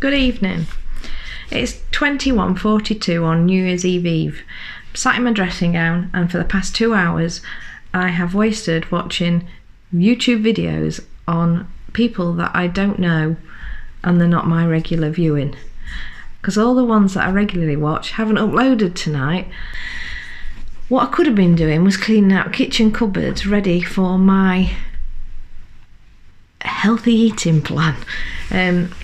Good evening. It's 21:42 on New Year's Eve. I'm sat in my dressing gown, and for the past 2 hours I have wasted watching YouTube videos on people that I don't know, and they're not my regular viewing, because all the ones that I regularly watch haven't uploaded tonight. What I could have been doing was cleaning out kitchen cupboards ready for my healthy eating plan.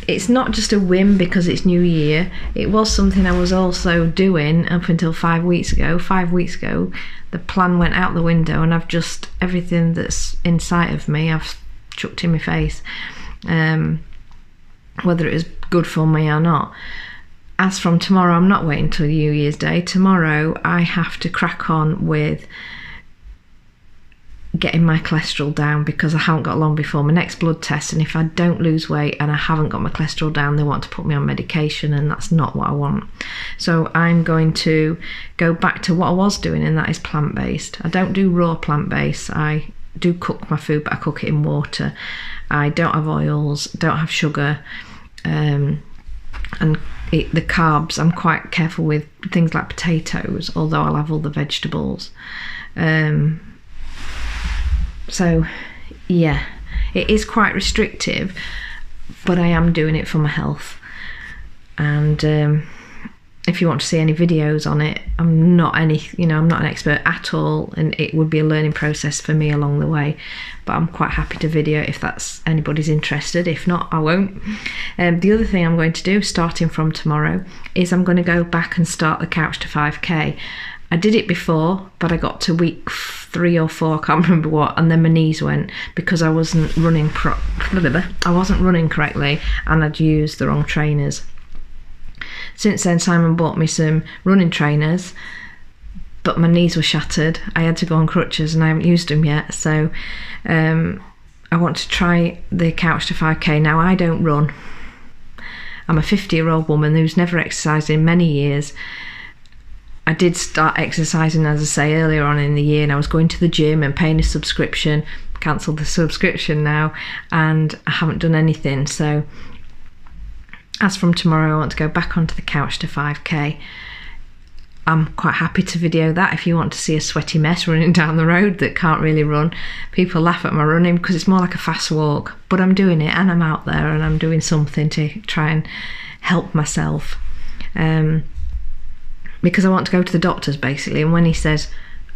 It's not just a whim because it's New Year. It was something I was also doing up until 5 weeks ago. 5 weeks ago the plan went out the window, and I've just, everything that's in sight of me I've chucked in my face, whether it was good for me or not. As from tomorrow, I'm not waiting till New Year's Day. Tomorrow I have to crack on with getting my cholesterol down, because I haven't got long before my next blood test, and if I don't lose weight and I haven't got my cholesterol down, they want to put me on medication, and that's not what I want. So I'm going to go back to what I was doing, and that is plant-based. I don't do raw plant-based. I do cook my food, but I cook it in water. I don't have oils, don't have sugar, and the carbs, I'm quite careful with things like potatoes, although I'll have all the vegetables. So yeah, it is quite restrictive, but I am doing it for my health. And if you want to see any videos on it, I'm not an expert at all, and it would be a learning process for me along the way, but I'm quite happy to video if that's anybody's interested. If not, I won't. The other thing I'm going to do starting from tomorrow is I'm going to go back and start the Couch to 5k. I did it before, but I got to week 3 or 4, I can't remember what, and then my knees went because I wasn't running correctly, and I'd used the wrong trainers. Since then, Simon bought me some running trainers, but my knees were shattered. I had to go on crutches, and I haven't used them yet. So I want to try the Couch to 5k. Now, I don't run. I'm a 50-year-old woman who's never exercised in many years. I did start exercising, as I say, earlier on in the year, and I was going to the gym and paying a subscription. Cancelled the subscription now, and I haven't done anything. So as from tomorrow, I want to go back onto the Couch to 5k. I'm quite happy to video that if you want to see a sweaty mess running down the road that can't really run. People laugh at my running because it's more like a fast walk, but I'm doing it, and I'm out there, and I'm doing something to try and help myself. Because I want to go to the doctors, basically, and when he says,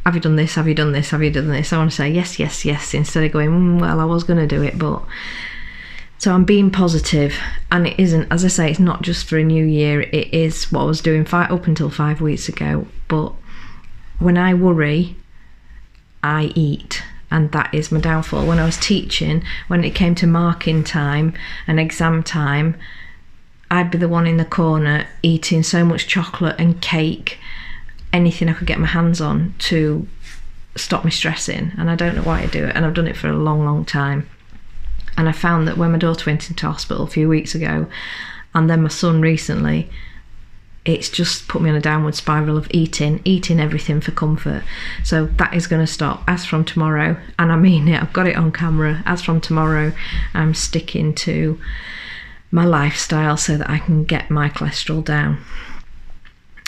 have you done this, have you done this, have you done this, I want to say yes, yes, yes, instead of going, well, I was going to do it, but... So I'm being positive, and it isn't, as I say, it's not just for a new year, it is what I was doing up until 5 weeks ago. But when I worry, I eat, and that is my downfall. When I was teaching, when it came to marking time and exam time, I'd be the one in the corner eating so much chocolate and cake, anything I could get my hands on to stop me stressing. And I don't know why I do it, and I've done it for a long, long time. And I found that when my daughter went into hospital a few weeks ago, and then my son recently, it's just put me on a downward spiral of eating everything for comfort. So that is going to stop as from tomorrow, and I mean it, I've got it on camera. As from tomorrow, I'm sticking to my lifestyle so that I can get my cholesterol down.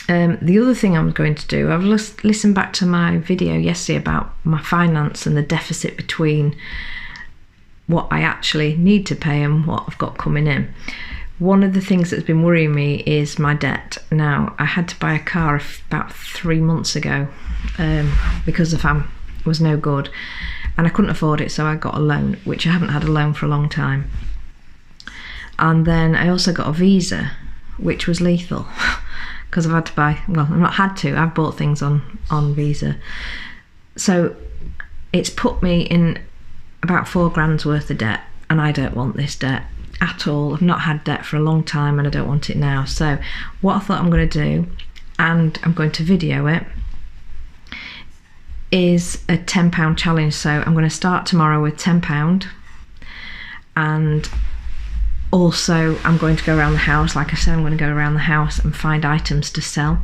The other thing I'm going to do, I've listened back to my video yesterday about my finance and the deficit between what I actually need to pay and what I've got coming in. One of the things that's been worrying me is my debt. Now, I had to buy a car about 3 months ago because the fam was no good, and I couldn't afford it, so I got a loan, which I haven't had a loan for a long time. And then I also got a visa, which was lethal because I've had to buy, well, I've not had to, I've bought things on visa. So it's put me in about 4 grand's worth of debt, and I don't want this debt at all. I've not had debt for a long time, and I don't want it now. So what I thought I'm going to do, and I'm going to video it, is a £10 challenge. So I'm going to start tomorrow with £10, and also I'm going to go around the house. Like I said, I'm going to go around the house and find items to sell,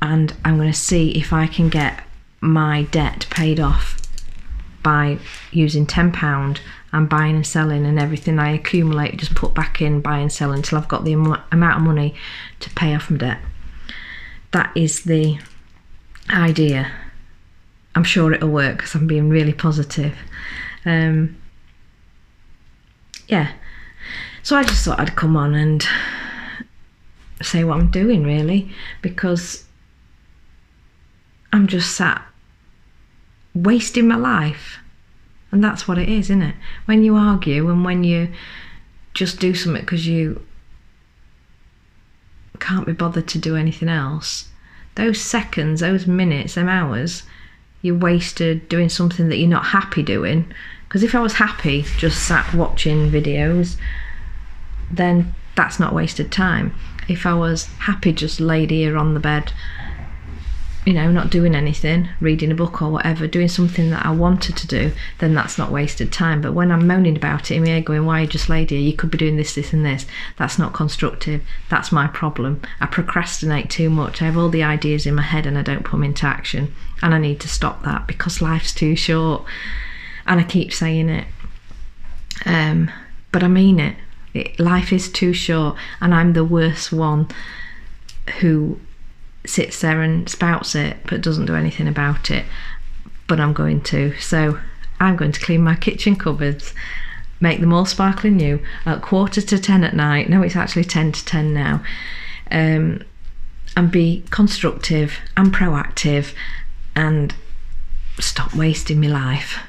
and I'm going to see if I can get my debt paid off by using £10 I'm buying and selling, and everything I accumulate just put back in, buy and sell until I've got the amount of money to pay off my debt. That is the idea. I'm sure it'll work because I'm being really positive. Yeah, so I just thought I'd come on and say what I'm doing, really, because I'm just sat wasting my life. And that's what it is, isn't it? When you argue and when you just do something because you can't be bothered to do anything else, those seconds, those minutes, them hours, you wasted doing something that you're not happy doing. Because if I was happy just sat watching videos, then that's not wasted time. If I was happy just laid here on the bed, you know, not doing anything, reading a book or whatever, doing something that I wanted to do, then that's not wasted time. But when I'm moaning about it in my head, going, why you just laid here? You could be doing this, this and this. That's not constructive. That's my problem. I procrastinate too much. I have all the ideas in my head and I don't put them into action. And I need to stop that because life's too short. And I keep saying it. But I mean it. Life is too short, and I'm the worst one who sits there and spouts it but doesn't do anything about it. But I'm going to. So I'm going to clean my kitchen cupboards, make them all sparkling new at 9:45 at night. No, it's actually 10 to 10 now. And be constructive and proactive and stop wasting my life.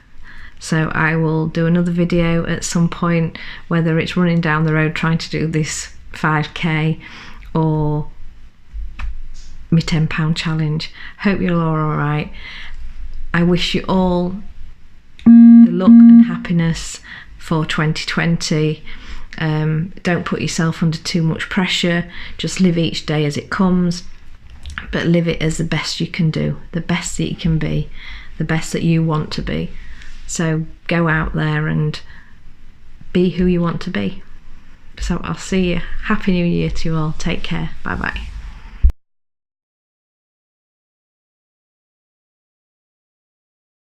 So I will do another video at some point, whether it's running down the road trying to do this 5k or my £10 challenge. Hope you're all alright. I wish you all the luck and happiness for 2020. Don't put yourself under too much pressure. Just live each day as it comes, but live it as the best you can do, the best that you can be, the best that you want to be. So go out there and be who you want to be. So I'll see you. Happy New Year to you all. Take care. Bye bye.